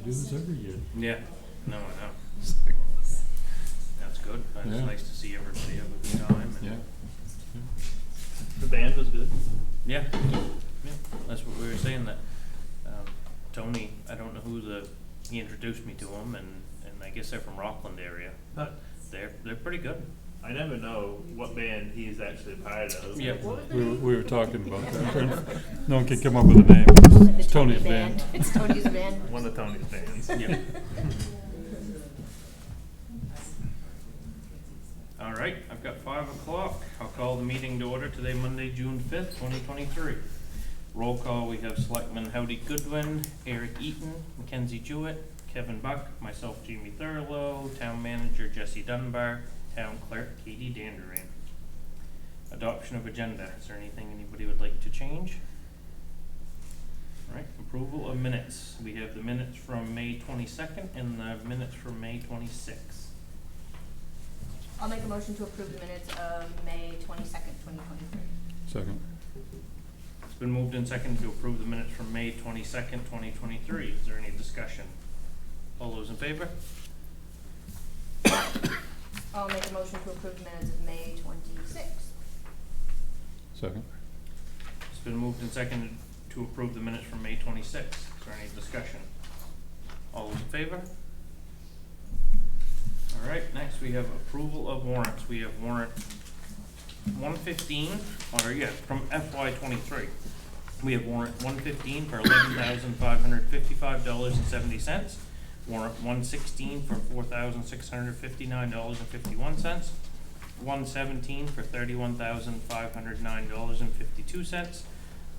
do this every year. Yeah, no, I know. That's good. It's Yeah. nice to see everybody have a good time. And Yeah. The band was good. Yeah, yeah, that's what we were saying, that, Tony, I don't know he introduced me to him, and I guess they're from Rockland area, but they're pretty good. I never know what band he's actually part of. Yeah. We were talking about that. No one can come up with a name. It's Tony's band. It's Tony's band. One of Tony's bands. Yeah. All right, I've got 5 o'clock. I'll call the meeting to order today, Monday, June 5th, 2023. Roll call, we have Selectman Howdy Goodwin, Eric Eaton, Mackenzie Jewett, Kevin Buck, myself, Jamie Thurlow, Town Manager Jesse Dunbar, Town Clerk Katie Danderian. Adoption of agenda. Is there anything anybody would like to change? All right, approval of minutes. We have the minutes from May 22nd and the minutes from May 26th. I'll make a motion to approve the minutes of May 22nd, 2023. Second. It's been moved and seconded to approve the minutes from May 22nd, 2023. Is there any discussion? All those in favor? I'll make a motion to approve the minutes of May 26th. Second. It's been moved and seconded to approve the minutes from May 26th. Is there any discussion? All those in favor? All right, next we have approval of warrants. We have warrant 115, from FY23. We have warrant 115 for $11,555.70. Warrant 116 for $4,659.51. 117 for $31,509.52.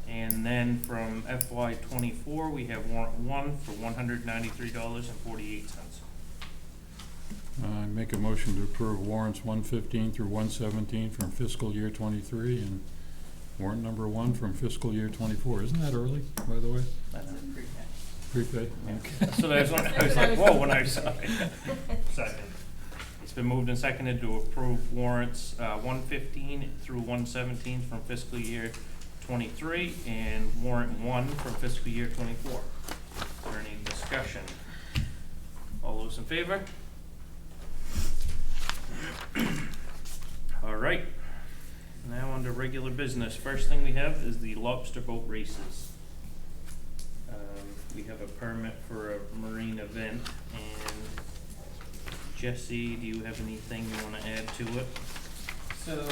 And then from FY24, we have warrant 1 for $193.48. I make a motion to approve warrants 115 through 117 from fiscal year 23 and warrant number 1 from fiscal year 24. Isn't that early, by the way? That's it. Prepay? Okay. So that's when I was like, whoa, when I saw it. Second. It's been moved and seconded to approve warrants 115 through 117 from fiscal year 23 and warrant 1 from fiscal year 24. Is there any discussion? All those in favor? All right, now under regular business. First thing we have is the lobster boat races. We have a permit for a marine event, and Jesse, do you have anything you want to add to it? So,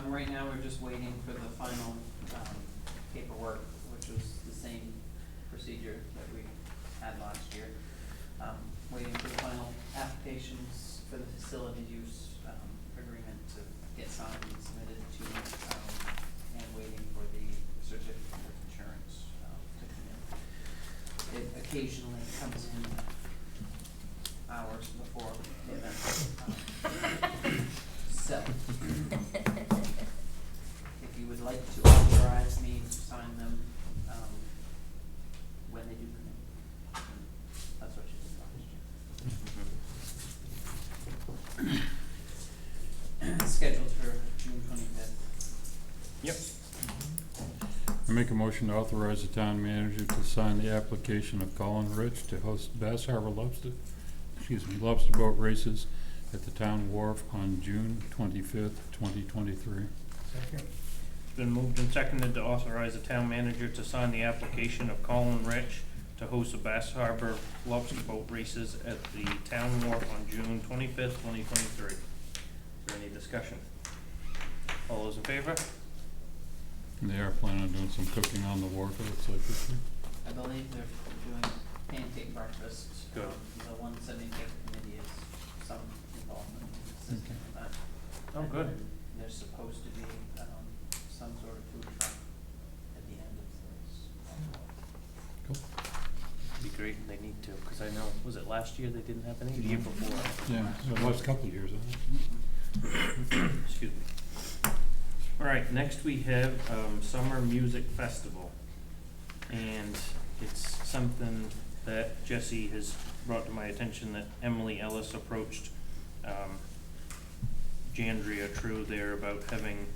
right now we're just waiting for the final, paperwork, which was the same procedure that we had last year. Waiting for the final applications for the facility use, agreement to get signed and submitted to, and waiting for the certificate of insurance, to come in. It occasionally comes in hours before the event. So, if you would like to authorize me to sign them, when they do come in, that's what you did last year. Scheduled for June 25th. Yep. I make a motion to authorize the town manager to sign the application of Colin Rich to host Bass Harbor lobster boat races at the town wharf on June 25th, 2023. Second. It's been moved and seconded to authorize the town manager to sign the application of Colin Rich to host the Bass Harbor lobster boat races at the town wharf on June 25th, 2023. Is there any discussion? All those in favor? And they are planning on doing some cooking on the wharf, it looks like this year. I believe they're doing pancake breakfast. Good. The 175th committee is some involvement in assisting with that. Oh, And good. then there's supposed to be, some sort of food truck at the end of this. Cool. It'd be great, they need to, because I know, was it last year they didn't have any? The year before? Yeah, the last couple of years, I think. Excuse me. All right, next we have Summer Music Festival. And it's something that Jesse has brought to my attention that Emily Ellis approached Jandria True there about having,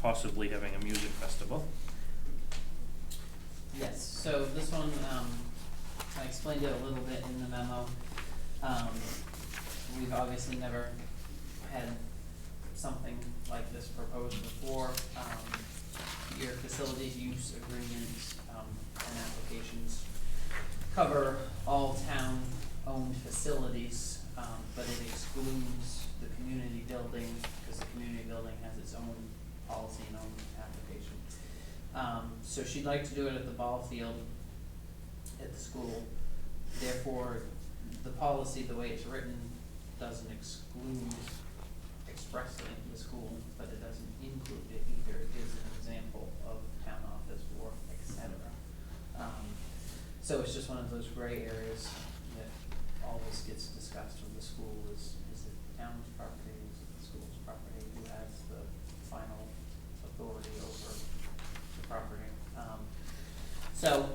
possibly having a music festival. Yes, so this one, I explained it a little bit in the memo. We've obviously never had something like this proposed before. Your facilities use agreements, and applications cover all town-owned facilities, but it excludes the community building, because the community building has its own policy and own application. So she'd like to do it at the ball field at the school. Therefore, the policy, the way it's written, doesn't exclude expressly the school, but it doesn't include it either. It gives an example of town office or et cetera. So it's just one of those gray areas that always gets discussed with the school is it the town's property, is it the school's property, who has the final authority over the property. So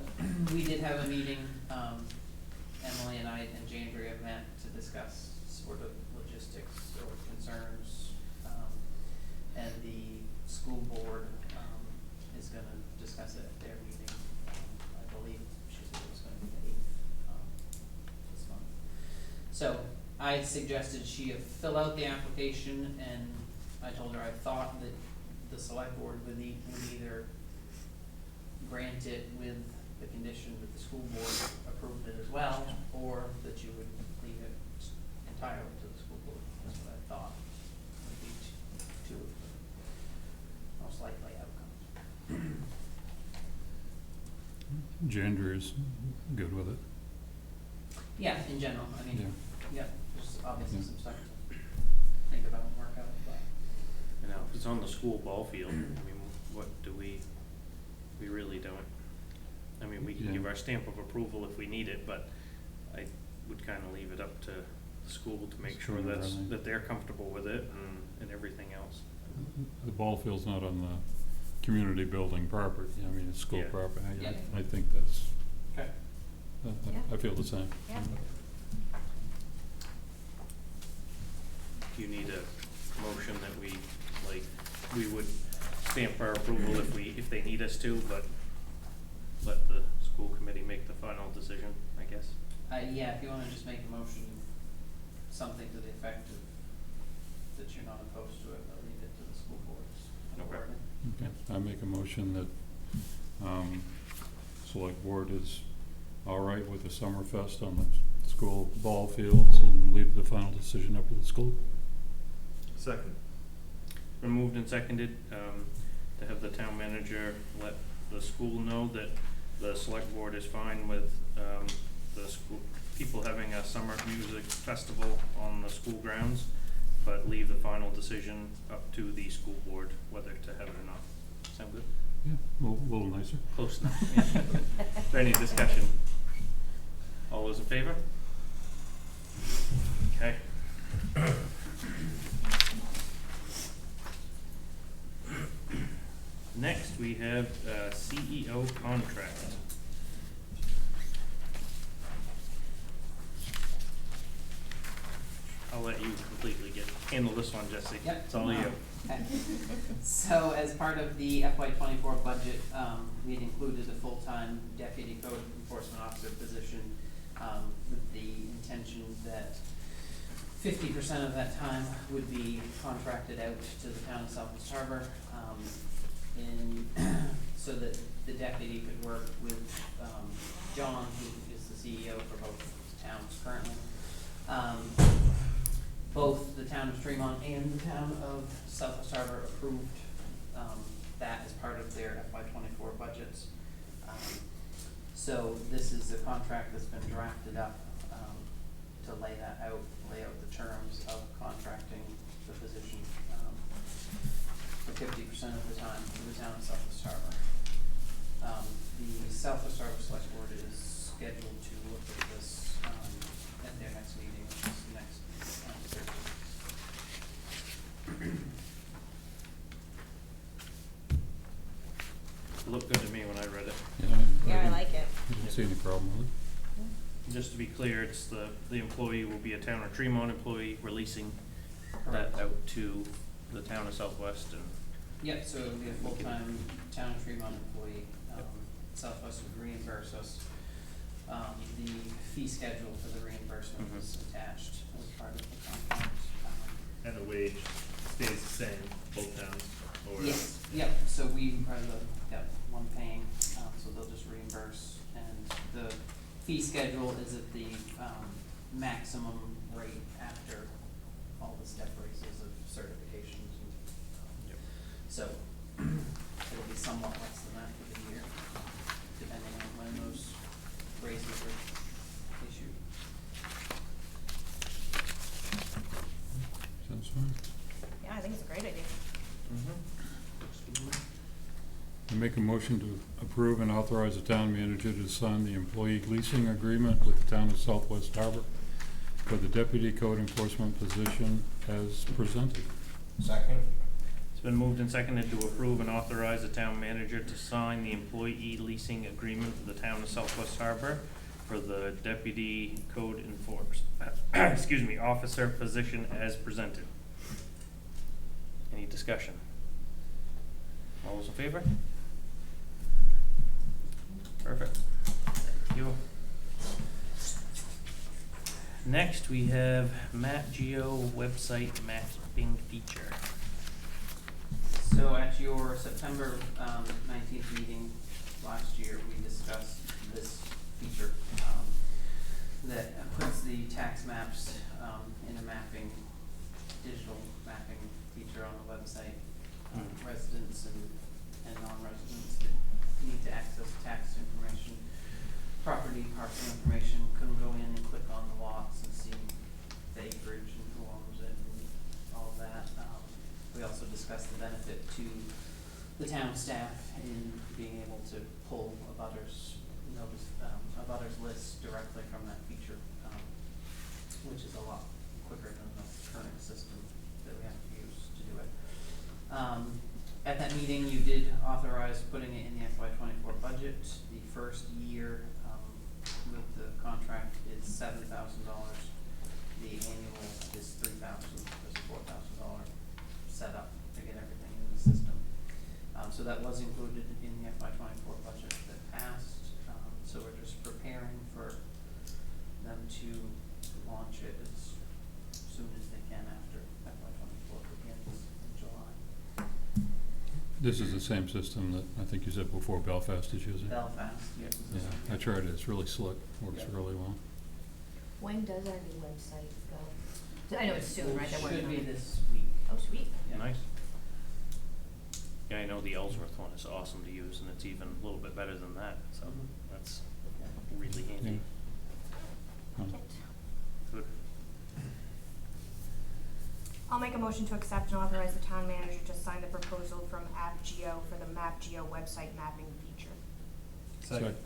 we did have a meeting, Emily and I and Jandria met to discuss sort of logistics or concerns, and the school board, is gonna discuss it at their meeting. I believe she said it was gonna be the 8th, this month. So I suggested she fill out the application, and I told her I thought that the select board would either grant it with the condition that the school board approved it as well, or that you would leave it entirely to the school board. That's what I thought would be two of the most likely outcomes. Gender is good with it. Yeah, in general, I mean, Yeah. yeah, there's obviously Yeah. some stuff to think about and work out, but. You know, if it's on the school ball field, I mean, what do we really don't. I mean, we can Yeah. give our stamp of approval if we need it, but I would kinda leave it up to the school to make sure School, really. that they're comfortable with it and everything else. The ball field's not on the community building property, I mean, it's school Yeah. property. Yeah. I think that's, Okay. I feel the same. Yeah. Do you need a motion that we would stamp our approval if they need us to, but let the school committee make the final decision, I guess? Yeah, if you wanna just make a motion, something to the effect of that you're not opposed to it, but leave it to the school board's authority. Okay, I make a motion that, select board is all right with the Summerfest on the school ball fields and leave the final decision up to the school. Second. Been moved and seconded, to have the town manager let the school know that the select board is fine with, the school, people having a summer music festival on the school grounds, but leave the final decision up to the school board, whether to have it or not. Sound good? Yeah, a little nicer. Close enough, yeah. Is there any discussion? All those in favor? Okay. Next, we have CEO contract. I'll let you completely handle this one, Jesse. Yep. It's all you. Okay. So as part of the FY '24 budget, we'd included a full-time deputy code enforcement officer position, with the intention that 50% of that time would be contracted out to the town of Southwest Harbor, so that the deputy could work with, John, who is the CEO for both towns currently. Both the town of Tremont and the town of Southwest Harbor approved, that as part of their FY '24 budgets. So this is the contract that's been drafted up, to lay out the terms of contracting the position, for 50% of the time for the town of Southwest Harbor. The Southwest Harbor Select Board is scheduled to look at this, at their next meeting, which is next Thursday. It looked good to me when I read it. Yeah, I didn't- like it. I didn't see any problem with it. Just to be clear, it's the employee will be a town of Tremont employee, releasing that Correct. out to the town of Southwest and Yep, so it'll be a full-time town of Tremont employee. Southwest would reimburse us, the fee schedule for the reimbursement Mhm. was attached as part of the contract. And the wage stays the same, both towns, or? Yes, yep, so we are the one paying, so they'll just reimburse, and the fee schedule is at the, maximum rate after all the step raises of certifications and, Yep. so, it'll be somewhat less than that for the year, depending on when those raises are issued. Sounds fine. Yeah, I think it's a great idea. I make a motion to approve and authorize the town manager to sign the employee leasing agreement with the town of Southwest Harbor for the deputy code enforcement position as presented. Second? It's been moved and seconded to approve and authorize the town manager to sign the employee leasing agreement with the town of Southwest Harbor for the deputy code officer position as presented. Any discussion? All those in favor? Perfect. Thank you. Next, we have Map Geo website mapping feature. So at your September 19th meeting last year, we discussed this feature that puts the tax maps in a mapping, digital mapping feature on the website. Residents and non-residents that need to access tax information, property, parcel information, can go in and click on the lots and see the acreage and who owns it and all of that. We also discussed the benefit to the town staff in being able to pull abutters notice, abutters lists directly from that feature, which is a lot quicker than the current system that we have to use to do it. At that meeting, you did authorize putting it in the FY '24 budget. The first year, with the contract is $7,000. The annual is $3,000. There's a $4,000 setup to get everything in the system. So that was included in the FY '24 budget that passed. So we're just preparing for them to launch it as soon as they can after FY '24 begins in July. This is the same system that I think you said before Belfast is using. Belfast, yes. Yeah, I tried it, it's really slick, works Yeah. really well. When does our new website go? I know it's soon, right? They're working Should on be it. this week. Oh, sweet. Yeah. Nice. Yeah, I know the Ellsworth one is awesome to use, and it's even a little bit better than that, so Mhm. that's Yeah. really handy. Yeah. Like it. Good. I'll make a motion to accept and authorize the town manager to sign the proposal from AppGeo for the MapGeo website mapping feature. Second.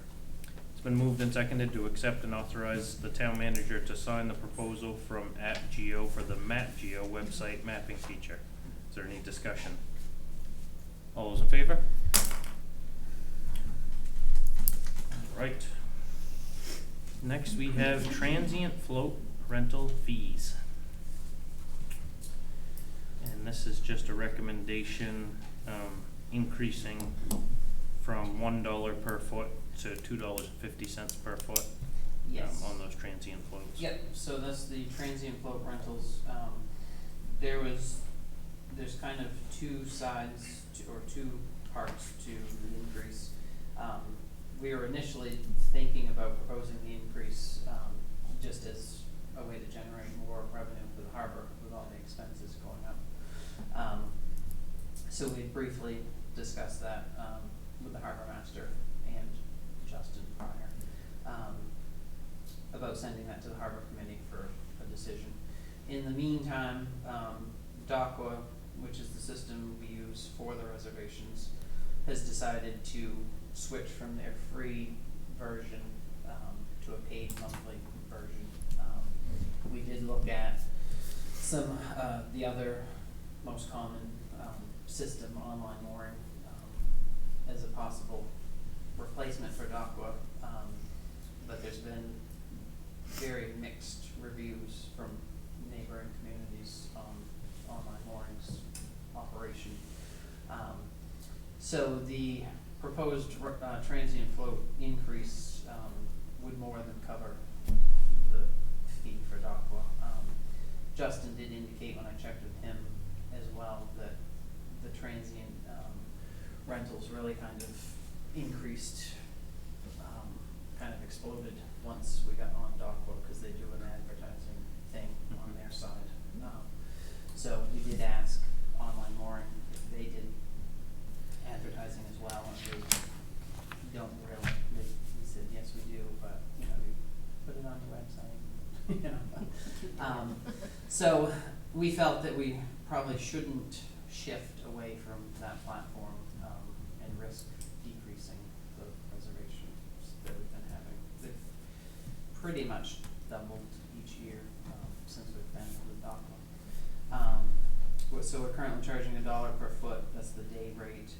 It's been moved and seconded to accept and authorize the town manager to sign the proposal from AppGeo for the MapGeo website mapping feature. Is there any discussion? All those in favor? Right. Next, we have transient float rental fees. And this is just a recommendation, increasing from $1 per foot to $2.50 per foot. Yes. On those transient floats. Yep, so that's the transient float rentals. There's kind of two sides or two parts to the increase. We were initially thinking about proposing the increase, just as a way to generate more revenue for the harbor with all the expenses going up. So we briefly discussed that, with the harbor master and Justin prior, about sending that to the harbor committee for a decision. In the meantime, DACWA, which is the system we use for the reservations, has decided to switch from their free version to a paid monthly version. We did look at some the other most common system, online mooring, as a possible replacement for DACWA, but there's been very mixed reviews from neighboring communities on online moorings operation. So the proposed transient float increase would more than cover the fee for Aqua. Justin did indicate when I checked with him as well that the transient rentals really kind of increased, kind of exploded once we got on Aqua, because they do an advertising thing on their side. So we did ask Online Mooring if they did advertising as well, and they don't really. He said, yes, we do, but, you know, we put it on the website, you know. So we felt that we probably shouldn't shift away from that platform, and risk decreasing the reservations that we've been having. They've pretty much doubled each year, since we've been with Aqua. So we're currently charging $1 per foot, that's the day rate.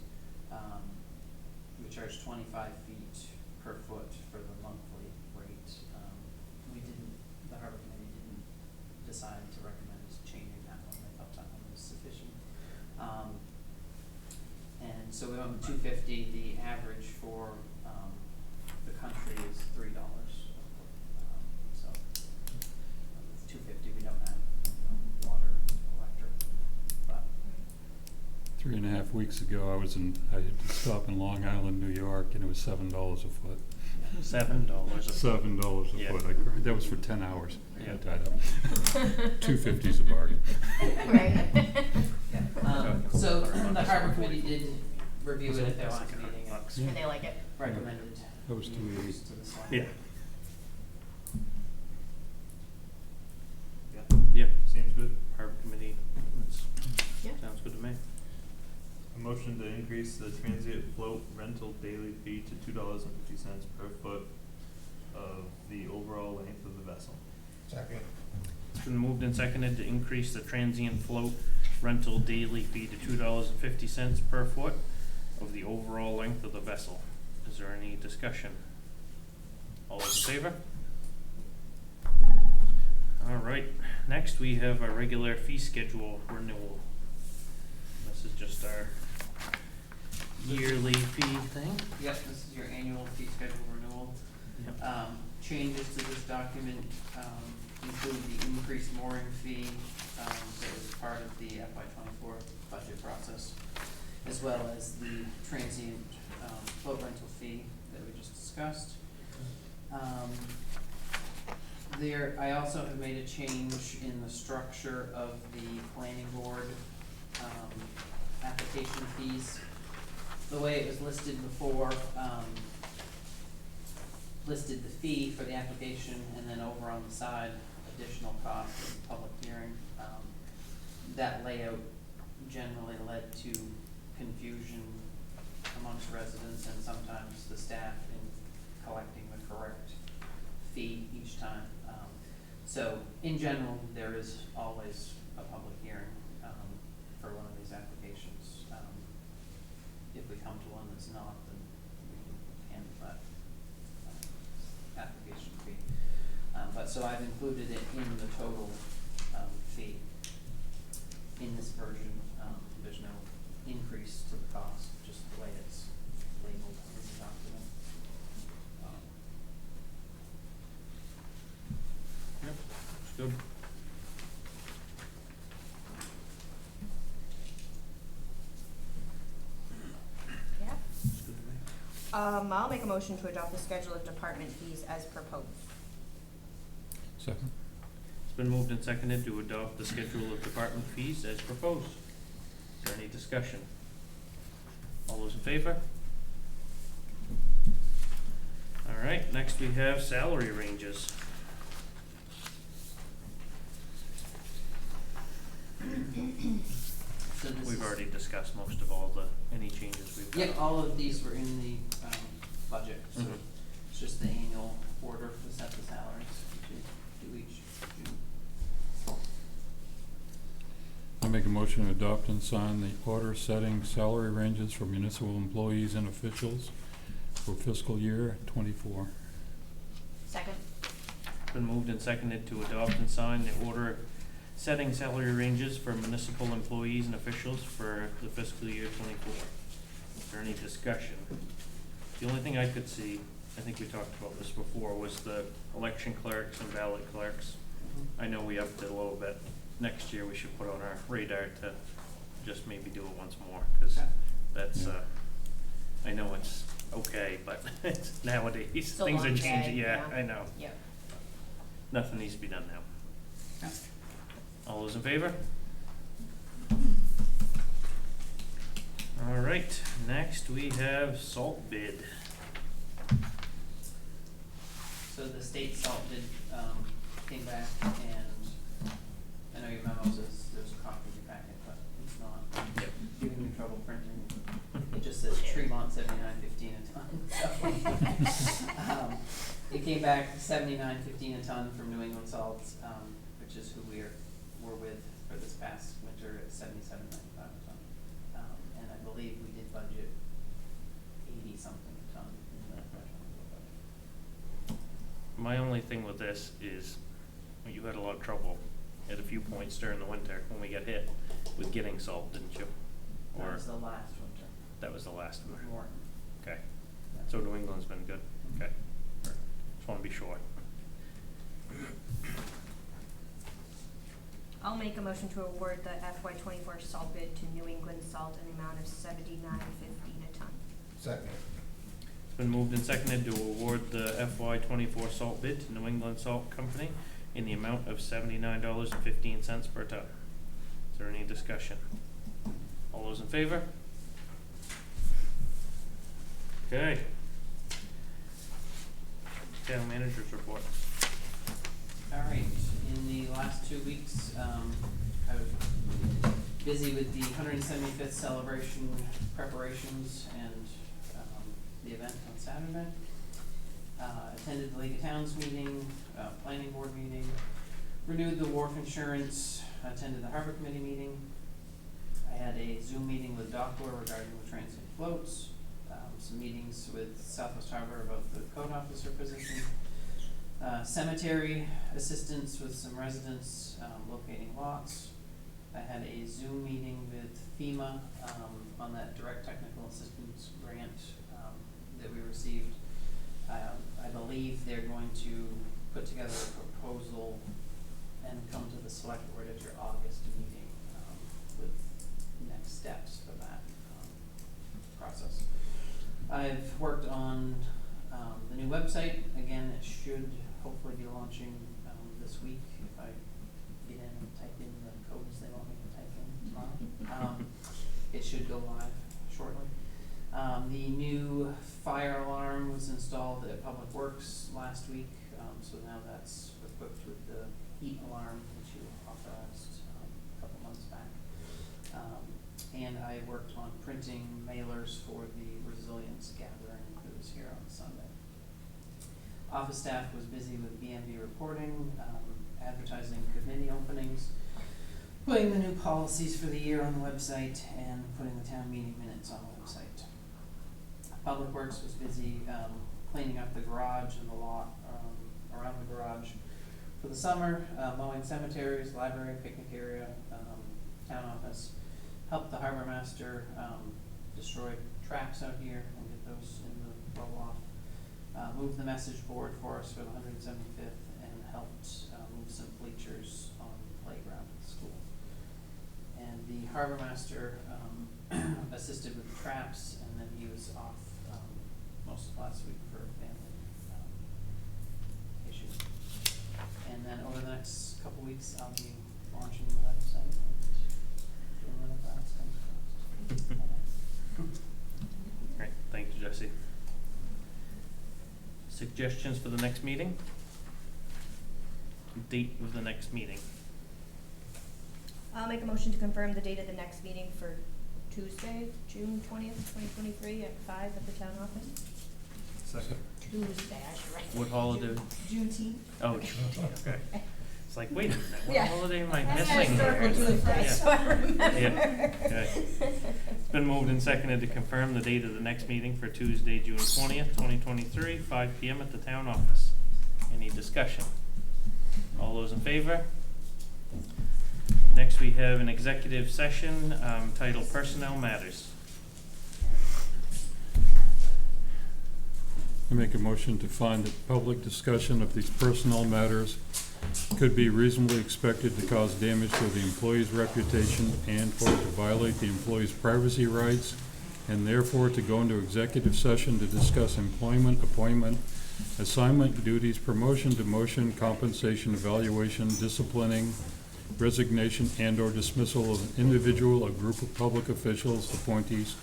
We charge 25 feet per foot for the monthly rate. The harbor committee didn't decide to recommend us changing that one, they thought that one was sufficient. And so we went with 250, the average for, the country is $3 a foot. So, with 250, we don't have, water and electric, but. 3.5 weeks ago, I had to stop in Long Island, New York, and it was $7 a foot. $7 a foot. $7 a Yeah. foot. I cried. That was for 10 hours. I Yeah. got tied up. 250's a bargain. Right. So the harbor committee did review it at their last meeting and Bucks. Yeah. And they like it. recommended That was the 280. increase to the select. Yeah. Yeah, Yeah, seems good. harbor committee, Yeah. sounds good to me. A motion to increase the transient float rental daily fee to $2.50 per foot of the overall length of the vessel. Second. It's been moved and seconded to increase the transient float rental daily fee to $2.50 per foot of the overall length of the vessel. Is there any discussion? All those in favor? All right, next we have a regular fee schedule renewal. This is just our yearly fee thing. Yep, this is your annual fee schedule renewal. Yep. Changes to this document, include the increased mooring fee, that was part of the FY '24 budget process, as well as the transient, float rental fee that we just discussed. I also have made a change in the structure of the planning board, application fees. The way it was listed before, listed the fee for the application, and then over on the side, additional costs of the public hearing. That layout generally led to confusion amongst residents and sometimes the staff in collecting the correct fee each time. So in general, there is always a public hearing, for one of these applications. If we come to one that's not, then we can handle that, application fee. But so I've included it in the total, fee. In this version, there's no increase to the cost, just the way it's labeled in the document. Yep, looks good. Yeah. Looks good to me. I'll make a motion to adopt the schedule of department fees as proposed. Second. It's been moved and seconded to adopt the schedule of department fees as proposed. Is there any discussion? All those in favor? All right, next we have salary ranges. So this We've is- already discussed most of all any changes we've got. Yep, all of these were in the, budget, so Mhm. it's just the annual order to set the salaries, which we do each June. I make a motion to adopt and sign the order setting salary ranges for municipal employees and officials for fiscal year '24. Second. It's been moved and seconded to adopt and sign the order setting salary ranges for municipal employees and officials for the fiscal year '24. Is there any discussion? The only thing I could see I think we talked about this before, was the election clerks and ballot clerks. Mhm. I know we upped it a little bit. Next year, we should put on our radar to just maybe do it once more, cause Okay. that's, Yeah. I know it's okay, but it's nowadays, It's a things are long changing, day, yeah, yeah. I know. Yep. Nothing needs to be done now. Yeah. All those in favor? All right, next we have salt bid. So the state salt bid, came back, and I know your memo says there's a copy in your packet, but it's not Yep. giving me trouble printing. It just says Tremont 79.15 a ton, so. It came back 79.15 a ton from New England Salt, which is who we're with for this past winter at 77.95 a ton. And I believe we did budget 80-something a ton in the original budget. My only thing with this is, well, you had a lot of trouble at a few points during the winter when we got hit with getting salt, didn't you? That Or was the last winter, that was the last with one? Morton. Okay, so New England's been good, okay. Just wanna be sure. I'll make a motion to award the FY '24 salt bid to New England Salt in the amount of $79.15 a ton. Second. It's been moved and seconded to award the FY '24 salt bid to New England Salt Company in the amount of $79.15 per ton. Is there any discussion? All those in favor? Okay. Town managers report. All right, in the last 2 weeks, I was busy with the 175th celebration preparations and, the event on Saturday. Attended the League of Towns meeting, planning board meeting, renewed the wharf insurance, attended the harbor committee meeting. I had a Zoom meeting with Dockler regarding the transient floats, some meetings with Southwest Harbor about the code officer position. Cemetery assistance with some residents, locating lots. I had a Zoom meeting with FEMA, on that direct technical assistance grant, that we received. I believe they're going to put together a proposal and come to the select board at your August meeting, with next steps for that, process. I've worked on, the new website. Again, it should hopefully be launching, this week if I get in and type in the codes they want me to type in tomorrow. It should go live shortly. The new fire alarm was installed at Public Works last week, so now that's equipped with the heat alarm, which you authorized, a couple months back. And I worked on printing mailers for the resilience gathering that was here on Sunday. Office staff was busy with BMV reporting, advertising committee openings, putting the new policies for the year on the website, and putting the town meeting minutes on the website. Public Works was busy, cleaning up the garage and the lot, around the garage for the summer, mowing cemeteries, library, picnic area, town office. Helped the harbor master, destroy tracks out here and get those in the roll-off. Moved the message board for us for the 175th and helped, move some bleachers on the playground at the school. And the harbor master, assisted with the traps, and then he was off, most of last week for family, issues. And then over the next couple weeks, I'll be launching the website and doing whatever else comes first. Great, thank you, Jesse. Suggestions for the next meeting? Date of the next meeting. I'll make a motion to confirm the date of the next meeting for Tuesday, June 20th, 2023 at 5 at the town office. Second. Tuesday, I should write. What holiday? Juneteenth. Oh, Juneteenth, okay. It's like, wait a minute, what Yeah. holiday am I That's missing here? historical Tuesday, Yeah. so I remember. Yeah, okay. It's been moved and seconded to confirm the date of the next meeting for Tuesday, June 20th, 2023, 5 PM at the town office. Any discussion? All those in favor? Next, we have an executive session, titled Personnel Matters. I make a motion to find that public discussion of these personnel matters could be reasonably expected to cause damage to the employee's reputation and/or to violate the employee's privacy rights, and therefore to go into executive session to discuss employment, appointment, assignment, duties, promotion, demotion, compensation, evaluation, disciplining, resignation, and/or dismissal of an individual or group of public officials, appointees,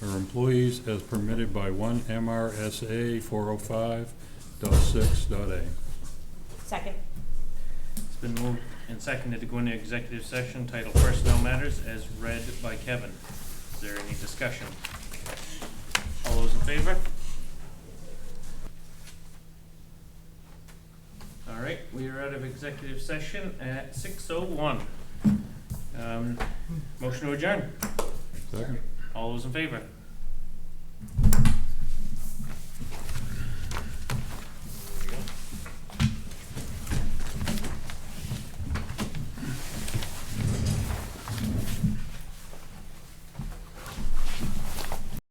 or employees as permitted by 1 MRSA 405.6.a. Second. It's been moved and seconded to go into executive session titled Personnel Matters as read by Kevin. Is there any discussion? All those in favor? All right, we are out of executive session at 6:01. Motion to adjourn. Second. All those in favor?